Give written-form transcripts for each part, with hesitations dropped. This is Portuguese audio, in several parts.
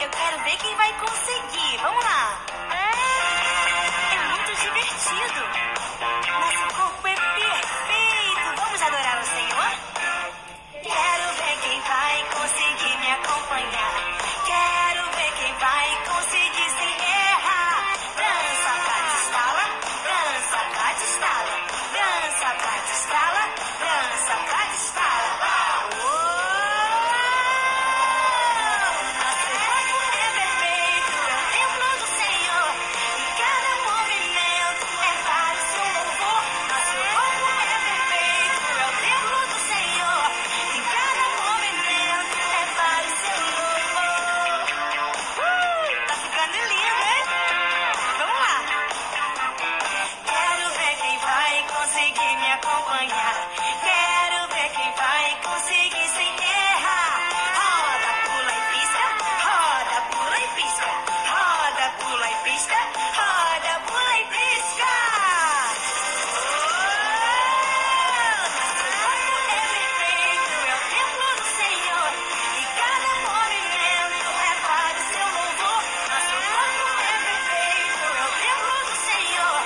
Eu quero ver quem vai conseguir. Vamos lá. É muito divertido. Nosso corpo é perfeito. Vamos adorar o Senhor? Quero ver quem vai conseguir me acompanhar. Quero ver quem vai conseguir sem errar. Dança, bate, estala. Dança, bate, estala. Dança, bate, estala. Dança, bate, estala. Nosso corpo é perfeito, é o templo do Senhor. E cada movimento é para o seu louvor. Nosso corpo é perfeito, é o templo do Senhor. E cada movimento é para o seu louvor. Tá ficando lindo, hein? Vamos lá. Quero ver quem vai conseguir me acompanhar. Quero ver quem vai conseguir sem errar. Roda, pula e pisca. Roda, pula e pisca. Roda, pula e pisca. Roda, pula e pisca. Nosso corpo é perfeito, é o templo do Senhor. E cada movimento é para o seu louvor. Nosso corpo é perfeito, é o templo do Senhor.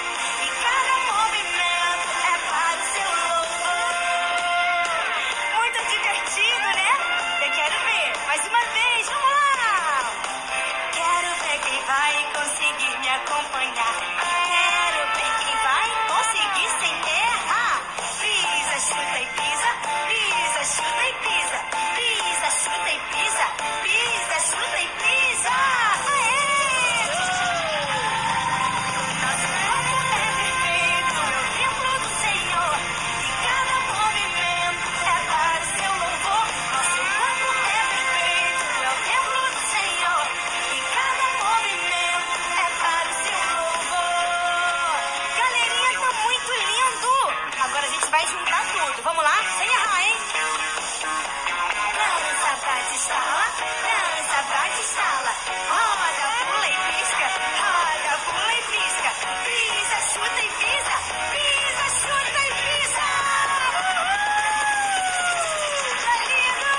E cada movimento é para o seu louvor. Muito divertido, né? Eu quero ver. Mais uma vez, vamos lá! Quero ver quem vai conseguir me acompanhar. Quero ver quem vai conseguir sem errar. Pisa, chuta e pisa. Pisa, chuta e pisa. Pisa, chuta e pisa. Pisa, chuta e pisa. Aê! Nosso corpo é perfeito, é o templo do Senhor. E cada movimento é para o seu louvor. Nosso corpo é perfeito, é o templo do Senhor. E cada movimento é para o seu louvor. Galerinha, tá muito lindo! Agora a gente vai juntar tudo. Vamos lá? Sem errar, hein? Dança, bate, estala. Dança, bate, estala. Roda, pula e pisca. Roda, pula e pisca. Pisa, chuta e pisa. Pisa, chuta e pisa. Tá lindo!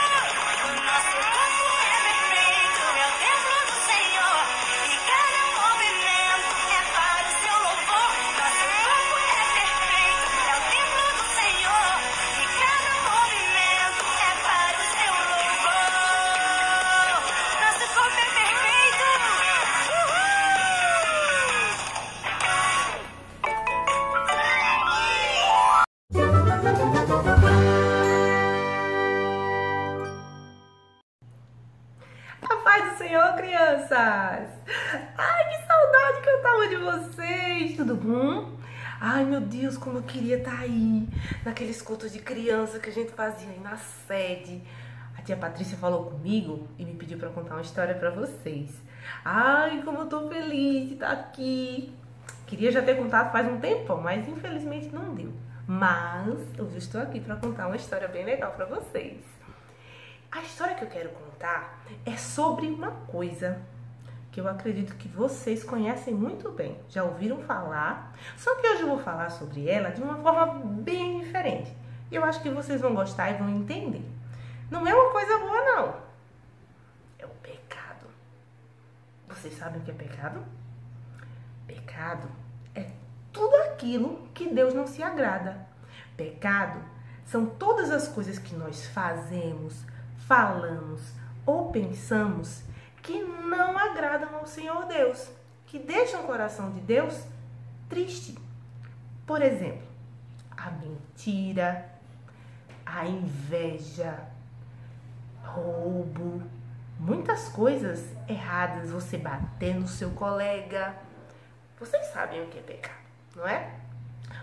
O nosso corpo é perfeito, é o templo do Senhor. E cada movimento é para o seu louvor. Nosso corpo é perfeito, é o templo do Senhor. E cada movimento é para o seu louvor. Nosso corpo é perfeito. Uhul! A paz do Senhor, crianças! Ai, que saudade que eu tava de vocês! Tudo bom? Ai, meu Deus, como eu queria estar aí, naqueles cultos de criança que a gente fazia aí na sede. A tia Patrícia falou comigo e me pediu pra contar uma história pra vocês. Ai, como eu tô feliz de estar aqui! Queria já ter contado faz um tempo, mas infelizmente não deu. Mas hoje eu estou aqui pra contar uma história bem legal pra vocês. A história que eu quero contar é sobre uma coisa que eu acredito que vocês conhecem muito bem, já ouviram falar, só que hoje eu vou falar sobre ela de uma forma bem diferente. E eu acho que vocês vão gostar e vão entender. Não é uma coisa boa, não. É o pecado. Vocês sabem o que é pecado? Pecado é tudo aquilo que Deus não se agrada. Pecado são todas as coisas que nós fazemos, falamos ou pensamos que não agradam ao Senhor Deus, que deixam o coração de Deus triste. Por exemplo, a mentira, a inveja, roubo, muitas coisas erradas, você bater no seu colega. Vocês sabem o que é pecado, não é?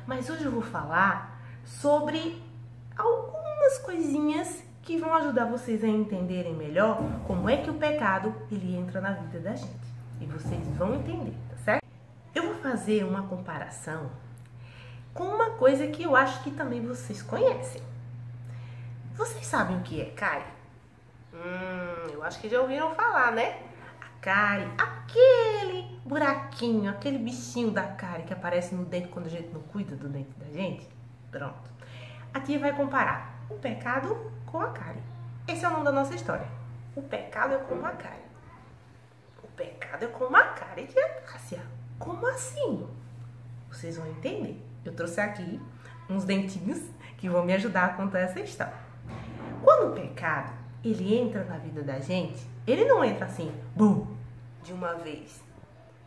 Mas hoje eu vou falar sobre algumas coisinhas que vão ajudar vocês a entenderem melhor como é que o pecado ele entra na vida da gente. E vocês vão entender, tá certo? Eu vou fazer uma comparação com uma coisa que eu acho que também vocês conhecem. Vocês sabem o que é cárie? Eu acho que já ouviram falar, né? A cárie, aquele buraquinho, aquele bichinho da cárie que aparece no dente quando a gente não cuida do dente da gente. Pronto. A tia vai comparar o pecado com a cárie. Esse é o nome da nossa história. O pecado é como a cárie. O pecado é como a cárie, tia Tássia. Como assim? Vocês vão entender. Eu trouxe aqui uns dentinhos que vão me ajudar a contar essa história. Quando o pecado, ele entra na vida da gente, ele não entra assim, bum, de uma vez.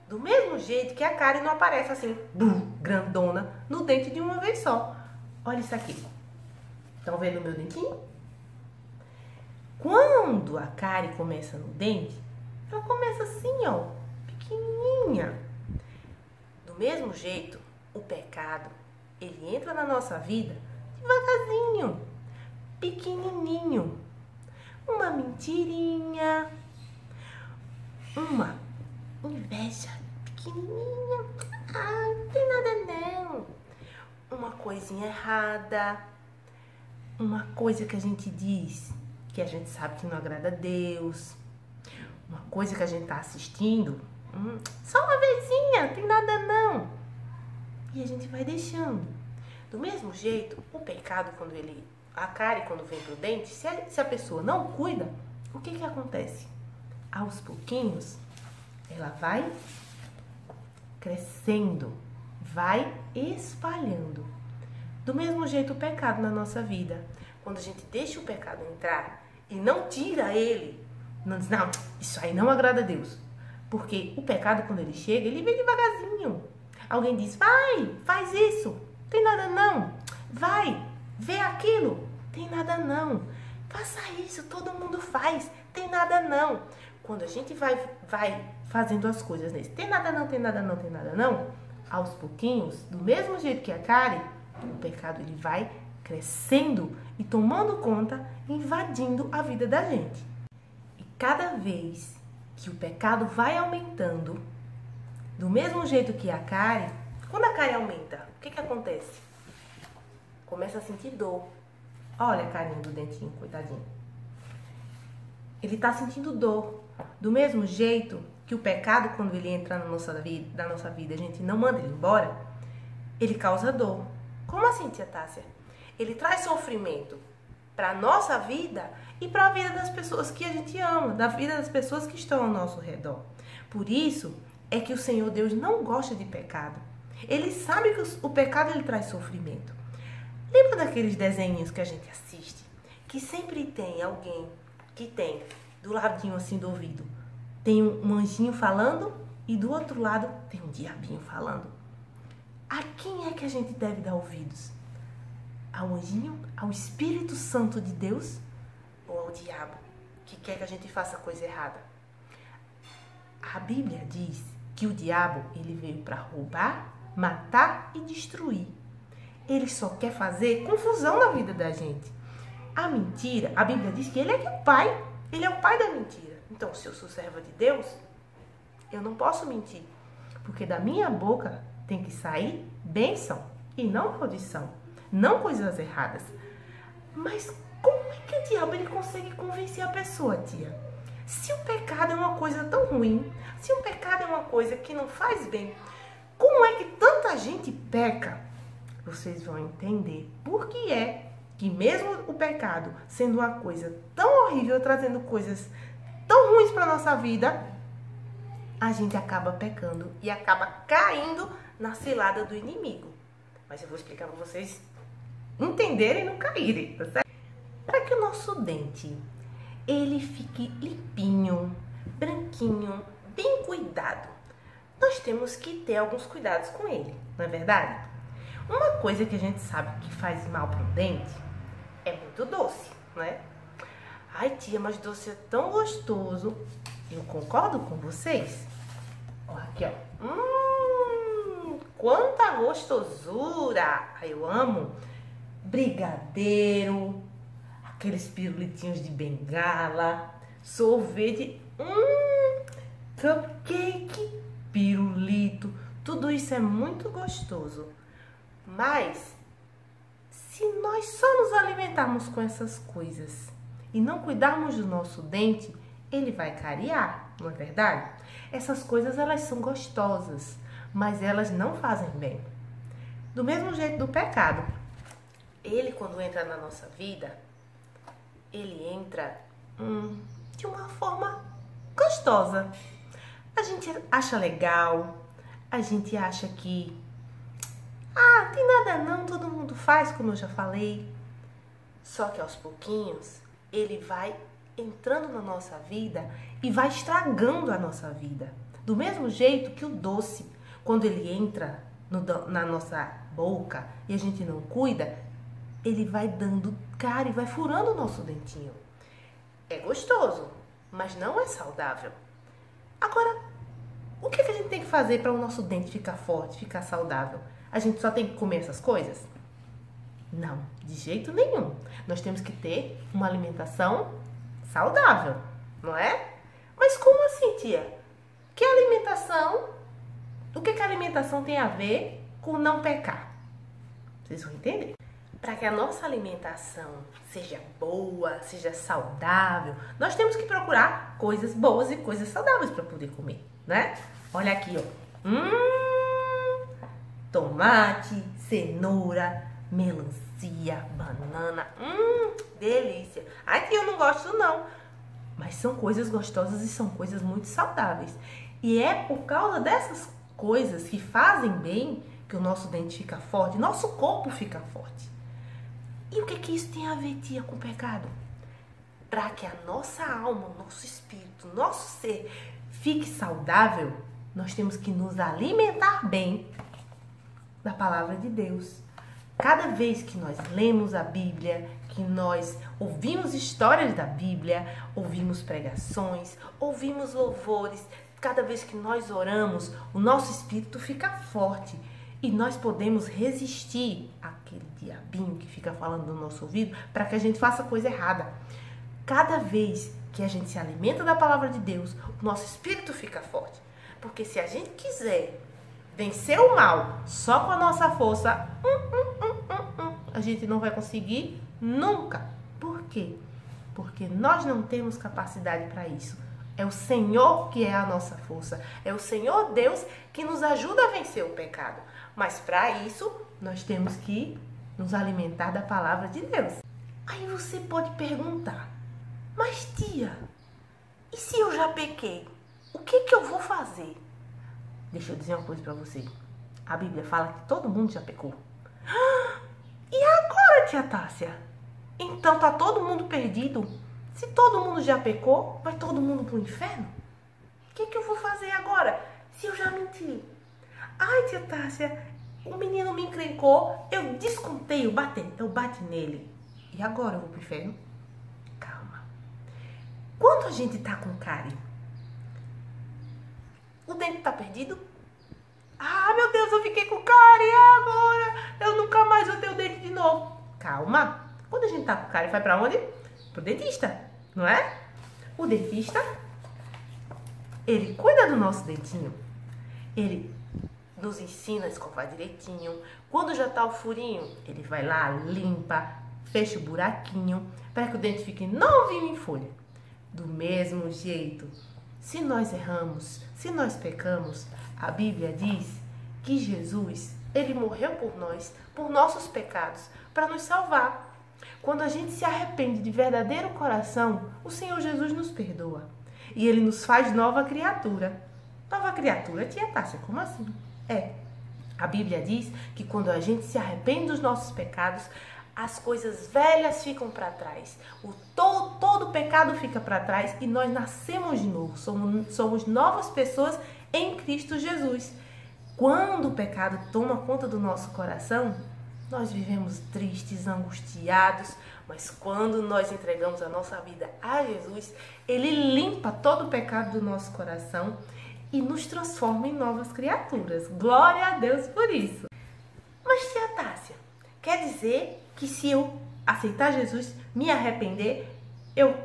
Do mesmo jeito que a cárie não aparece assim, bum, grandona, no dente de uma vez só. Olha isso aqui. Estão vendo o meu dentinho? Quando a cárie começa no dente, ela começa assim, ó, pequenininha. Do mesmo jeito, o pecado, ele entra na nossa vida devagarzinho, pequenininho. Uma mentirinha, uma inveja pequenininha. Ah, não tem nada não. Uma coisinha errada, uma coisa que a gente diz que a gente sabe que não agrada a Deus, uma coisa que a gente tá assistindo, só uma vezinha, tem nada não. E a gente vai deixando. Do mesmo jeito, o pecado, a cárie quando vem pro dente, se a pessoa não cuida, o que acontece? Aos pouquinhos, ela vai crescendo, vai espalhando. Do mesmo jeito, o pecado na nossa vida. Quando a gente deixa o pecado entrar e não tira ele, não diz, não, isso aí não agrada a Deus. Porque o pecado, quando ele chega, ele vem devagarzinho. Alguém diz, vai, faz isso, tem nada não. Vai, vê aquilo, tem nada não. Faça isso, todo mundo faz, tem nada não. Quando a gente vai fazendo as coisas nesse, tem nada não, tem nada não, tem nada não, aos pouquinhos, do mesmo jeito que a cárie, o pecado ele vai crescendo e tomando conta, invadindo a vida da gente. E cada vez que o pecado vai aumentando, do mesmo jeito que a cárie, quando a cárie aumenta, o que acontece? Começa a sentir dor. Olha a carinha do dentinho, coitadinho. Ele está sentindo dor. Do mesmo jeito que o pecado, quando ele entra na nossa vida, a gente não manda ele embora, ele causa dor. Como assim, tia Tássia? Ele traz sofrimento para a nossa vida e para a vida das pessoas que a gente ama, da vida das pessoas que estão ao nosso redor. Por isso é que o Senhor Deus não gosta de pecado. Ele sabe que o pecado ele traz sofrimento. Lembra daqueles desenhos que a gente assiste? Que sempre tem alguém que tem do ladinho assim do ouvido, tem um anjinho falando e do outro lado tem um diabinho falando. A quem é que a gente deve dar ouvidos? Ao anjinho, ao Espírito Santo de Deus ou ao diabo, que quer que a gente faça coisa errada? A Bíblia diz que o diabo ele veio para roubar, matar e destruir. Ele só quer fazer confusão na vida da gente. A mentira, a Bíblia diz que ele é o pai. Ele é o pai da mentira. Então, se eu sou serva de Deus, eu não posso mentir. Porque da minha boca tem que sair bênção e não maldição. Não coisas erradas. Mas como é que o diabo ele consegue convencer a pessoa, tia? Se o pecado é uma coisa tão ruim, se o pecado é uma coisa que não faz bem, como é que tanta gente peca? Vocês vão entender por que é que mesmo o pecado sendo uma coisa tão horrível, trazendo coisas tão ruins para nossa vida, a gente acaba pecando e acaba caindo na cilada do inimigo. Mas eu vou explicar para vocês entenderem e não caírem, tá certo? Para que o nosso dente ele fique limpinho, branquinho, bem cuidado, nós temos que ter alguns cuidados com ele, não é verdade? Uma coisa que a gente sabe que faz mal para o dente é muito doce, né? Ai, tia, mas doce é tão gostoso. Eu concordo com vocês. Ó, aqui, ó. Quanta gostosura! Ai, eu amo. brigadeiro, aqueles pirulitinhos de bengala, sorvete, cupcake, pirulito, tudo isso é muito gostoso. Mas se nós só nos alimentarmos com essas coisas e não cuidarmos do nosso dente, ele vai cariar, não é verdade? Essas coisas, elas são gostosas, mas elas não fazem bem. Do mesmo jeito do pecado. Ele, quando entra na nossa vida, ele entra de uma forma gostosa. A gente acha legal, a gente acha que tem nada não, todo mundo faz, como eu já falei. Só que aos pouquinhos, ele vai entrando na nossa vida e vai estragando a nossa vida. Do mesmo jeito que o doce, quando ele entra na nossa boca e a gente não cuida, ele vai dando cara e vai furando o nosso dentinho. É gostoso, mas não é saudável. Agora, o que a gente tem que fazer para o nosso dente ficar forte, ficar saudável? A gente só tem que comer essas coisas? Não, de jeito nenhum. Nós temos que ter uma alimentação saudável, não é? Mas como assim, tia? Que alimentação? O que a alimentação tem a ver com não pecar? Vocês vão entender. Para que a nossa alimentação seja boa, seja saudável, nós temos que procurar coisas boas e coisas saudáveis para poder comer, né? Olha aqui, ó. Tomate, cenoura, melancia, banana. Delícia. Ai, tia, eu não gosto não. Mas são coisas gostosas e são coisas muito saudáveis. E é por causa dessas coisas que fazem bem que o nosso dente fica forte, nosso corpo fica forte. E o que isso tem a ver, tia, com o pecado? Para que a nossa alma, o nosso espírito, o nosso ser fique saudável, nós temos que nos alimentar bem da palavra de Deus. Cada vez que nós lemos a Bíblia, que nós ouvimos histórias da Bíblia, ouvimos pregações, ouvimos louvores, cada vez que nós oramos, o nosso espírito fica forte e nós podemos resistir àquele diabinho que fica falando no nosso ouvido para que a gente faça coisa errada. Cada vez que a gente se alimenta da palavra de Deus, o nosso espírito fica forte. Porque se a gente quiser vencer o mal só com a nossa força, a gente não vai conseguir nunca. Por quê? Porque nós não temos capacidade para isso. É o Senhor que é a nossa força. É o Senhor Deus que nos ajuda a vencer o pecado. Mas para isso, nós temos que nos alimentar da palavra de Deus. Aí você pode perguntar, mas tia, e se eu já pequei? O que eu vou fazer? Deixa eu dizer uma coisa para você. A Bíblia fala que todo mundo já pecou. E agora, tia Tássia? Então tá todo mundo perdido? Se todo mundo já pecou, vai todo mundo pro inferno? O que eu vou fazer agora? Se eu já menti? Ai, tia Tássia, o menino me encrencou, eu descontei, eu bati nele. E agora eu vou pro inferno? Calma. Quando a gente tá com cárie, o dente tá perdido? Ah, meu Deus, eu fiquei com cárie agora. Eu nunca mais vou ter o dente de novo. Calma. Quando a gente tá com cárie, vai pra onde? Pro dentista, não é? O dentista, ele cuida do nosso dentinho. Ele nos ensina a escovar direitinho. Quando já tá o furinho, ele vai lá, limpa, fecha o buraquinho para que o dente fique novinho em folha. Do mesmo jeito, se nós erramos, se nós pecamos, a Bíblia diz que Jesus, ele morreu por nós, por nossos pecados, para nos salvar. Quando a gente se arrepende de verdadeiro coração, o Senhor Jesus nos perdoa. E ele nos faz nova criatura. Nova criatura, tia Tássia, como assim? A Bíblia diz que quando a gente se arrepende dos nossos pecados, as coisas velhas ficam para trás. Todo pecado fica para trás e nós nascemos de novo. Somos novas pessoas em Cristo Jesus. Quando o pecado toma conta do nosso coração, nós vivemos tristes, angustiados, mas quando nós entregamos a nossa vida a Jesus, ele limpa todo o pecado do nosso coração e nos transforma em novas criaturas. Glória a Deus por isso. Mas tia Tássia, Quer dizer que se eu aceitar Jesus, me arrepender, eu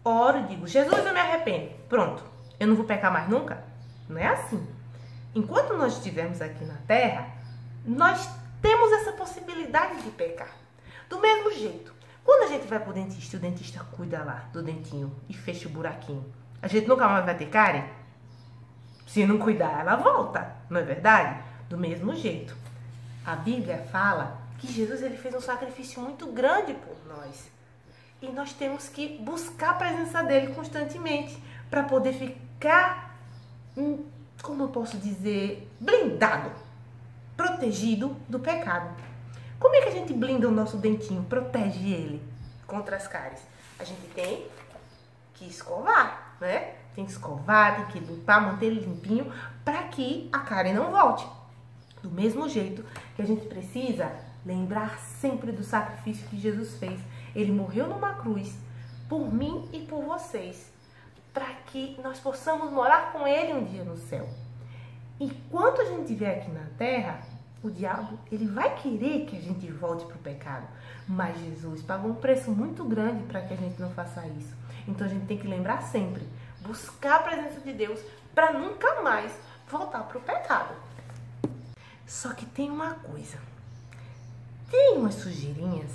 oro e digo, Jesus, eu me arrependo. Pronto, eu não vou pecar mais nunca? Não é assim. Enquanto nós estivermos aqui na terra, nós temos essa possibilidade de pecar. Do mesmo jeito, quando a gente vai pro dentista, o dentista cuida lá do dentinho e fecha o buraquinho. A gente nunca mais vai ter cárie? Se não cuidar, ela volta, não é verdade? Do mesmo jeito. A Bíblia fala que Jesus ele fez um sacrifício muito grande por nós. E nós temos que buscar a presença dele constantemente para poder ficar, como eu posso dizer, blindado, protegido do pecado. Como é que a gente blinda o nosso dentinho, protege ele contra as cáries? A gente tem que escovar, né? Tem que escovar, tem que limpar, manter ele limpinho para que a cárie não volte. Do mesmo jeito que a gente precisa lembrar sempre do sacrifício que Jesus fez. Ele morreu numa cruz por mim e por vocês, para que nós possamos morar com ele um dia no céu. Enquanto a gente estiver aqui na terra, o diabo ele vai querer que a gente volte para o pecado. Mas Jesus pagou um preço muito grande para que a gente não faça isso. Então a gente tem que lembrar sempre, buscar a presença de Deus para nunca mais voltar para o pecado. Só que tem uma coisa. Tem umas sujeirinhas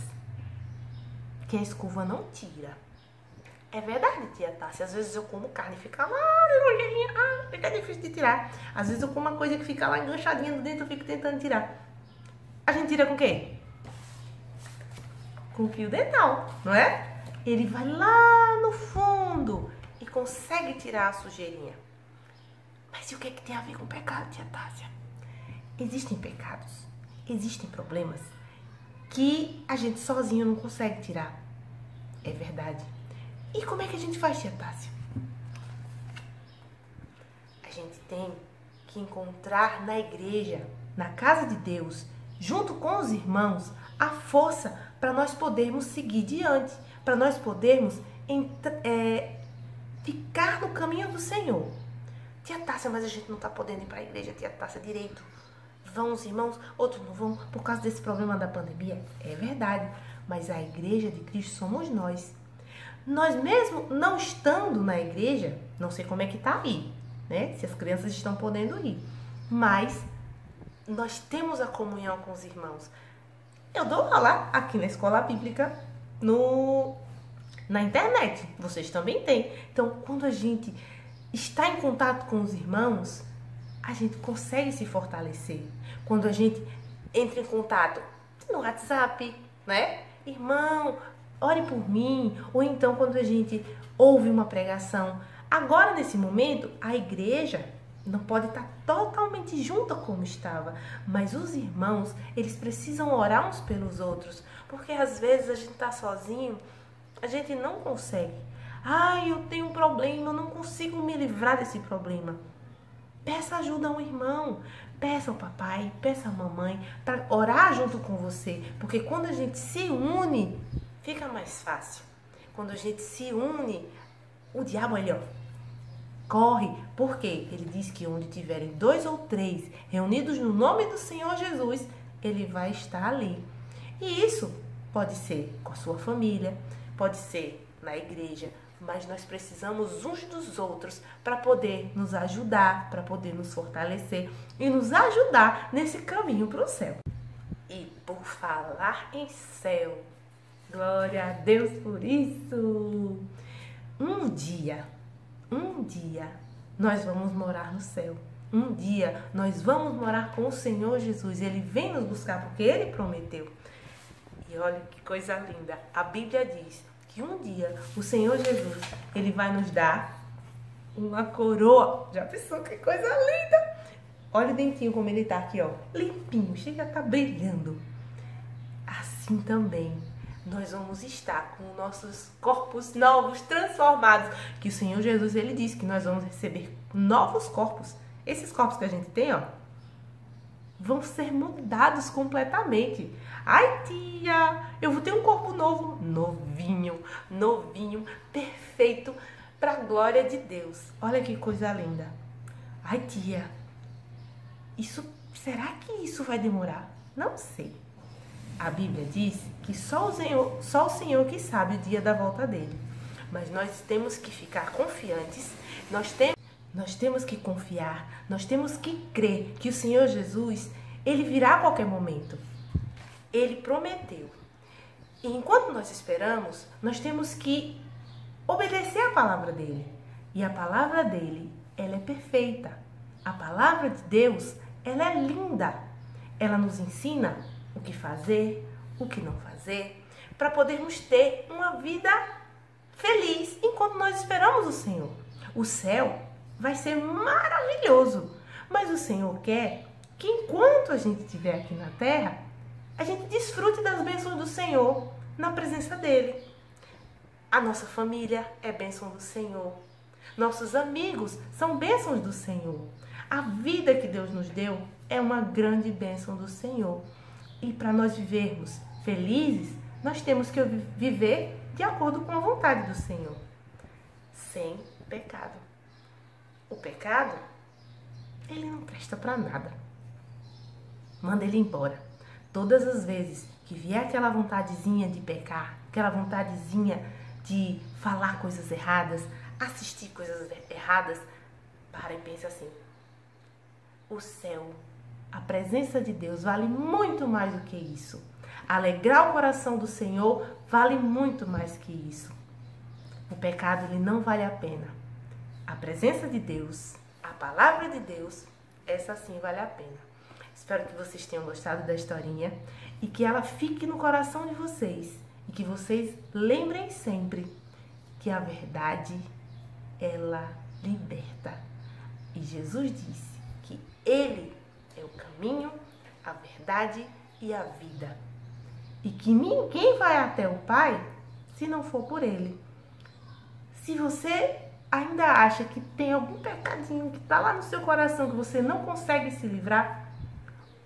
que a escova não tira. É verdade, tia Tássia. Às vezes eu como carne e fica lá, fica difícil de tirar. Às vezes eu como uma coisa que fica lá enganchadinha no dentro, eu fico tentando tirar. A gente tira com o quê? Com fio dental, não é? Ele vai lá no fundo e consegue tirar a sujeirinha. Mas e o que é que tem a ver com pecado, tia Tássia? Existem pecados, existem problemas que a gente sozinho não consegue tirar. É verdade. E como é que a gente faz, tia Tássia? A gente tem que encontrar na igreja, na casa de Deus, junto com os irmãos, a força para nós podermos seguir diante, para nós podermos ficar no caminho do Senhor. Tia Tássia, mas a gente não está podendo ir para a igreja, tia Tássia, direito. Vão os irmãos, outros não vão por causa desse problema da pandemia. É verdade, mas a igreja de Cristo somos nós. Nós mesmo não estando na igreja, não sei como é que está aí, né? Se as crianças estão podendo ir. Mas nós temos a comunhão com os irmãos. Eu dou aula aqui na escola bíblica, na internet. Vocês também têm. Então, quando a gente está em contato com os irmãos, a gente consegue se fortalecer. Quando a gente entra em contato no WhatsApp, né? Irmão, ore por mim. Ou então quando a gente ouve uma pregação. Agora, nesse momento, a igreja não pode estar totalmente junta como estava. Mas os irmãos, eles precisam orar uns pelos outros. Porque às vezes a gente está sozinho, a gente não consegue. Ai, eu tenho um problema, eu não consigo me livrar desse problema. Peça ajuda a um irmão, peça ao papai, peça à mamãe para orar junto com você. Porque quando a gente se une, fica mais fácil. Quando a gente se une, o diabo ele corre. Por quê? Ele diz que onde tiverem 2 ou 3 reunidos no nome do Senhor Jesus, ele vai estar ali. E isso pode ser com a sua família, pode ser na igreja, mas nós precisamos uns dos outros para poder nos ajudar, para poder nos fortalecer e nos ajudar nesse caminho para o céu. E por falar em céu, glória a Deus por isso! Um dia, nós vamos morar no céu. Um dia, nós vamos morar com o Senhor Jesus. Ele vem nos buscar porque Ele prometeu. E olha que coisa linda. A Bíblia diz que um dia o Senhor Jesus, Ele vai nos dar uma coroa. Já pensou que coisa linda? Olha o dentinho como ele tá aqui, ó. Limpinho, chega a tá brilhando. Assim também, nós vamos estar com nossos corpos novos, transformados. Que o Senhor Jesus, Ele disse que nós vamos receber novos corpos. Esses corpos que a gente tem, ó, vão ser mudados completamente. Ai, tia, eu vou ter um corpo novo, novinho, perfeito, para a glória de Deus. Olha que coisa linda. Ai, tia, será que isso vai demorar? Não sei. A Bíblia diz que só o Senhor que sabe o dia da volta dele. Mas nós temos que ficar confiantes, nós temos que confiar, nós temos que crer que o Senhor Jesus, ele virá a qualquer momento. Ele prometeu. E enquanto nós esperamos, nós temos que obedecer a palavra dele. E a palavra dele, ela é perfeita. A palavra de Deus, ela é linda. Ela nos ensina o que fazer, o que não fazer, para podermos ter uma vida feliz enquanto nós esperamos o Senhor. O céu vai ser maravilhoso, mas o Senhor quer que enquanto a gente estiver aqui na terra, a gente desfrute das bênçãos do Senhor na presença dele. A nossa família é bênção do Senhor. Nossos amigos são bênçãos do Senhor. A vida que Deus nos deu é uma grande bênção do Senhor. E para nós vivermos felizes, nós temos que viver de acordo com a vontade do Senhor, sem pecado. O pecado, ele não presta para nada. Manda ele embora. Todas as vezes que vier aquela vontadezinha de pecar, aquela vontadezinha de falar coisas erradas, assistir coisas erradas, para e pense assim: o céu, a presença de Deus vale muito mais do que isso. Alegrar o coração do Senhor vale muito mais que isso. O pecado, ele não vale a pena. A presença de Deus, a palavra de Deus, essa sim vale a pena. Espero que vocês tenham gostado da historinha e que ela fique no coração de vocês. E que vocês lembrem sempre que a verdade, ela liberta. E Jesus disse que Ele é o caminho, a verdade e a vida. E que ninguém vai até o Pai se não for por Ele. Se você ainda acha que tem algum pecadinho que está lá no seu coração que você não consegue se livrar,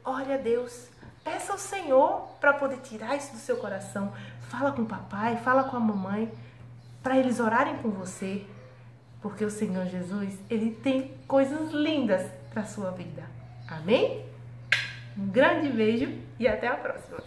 ore a Deus. Peça ao Senhor para poder tirar isso do seu coração. Fala com o papai, fala com a mamãe, para eles orarem com você. Porque o Senhor Jesus, ele tem coisas lindas para a sua vida. Amém? Um grande beijo e até a próxima.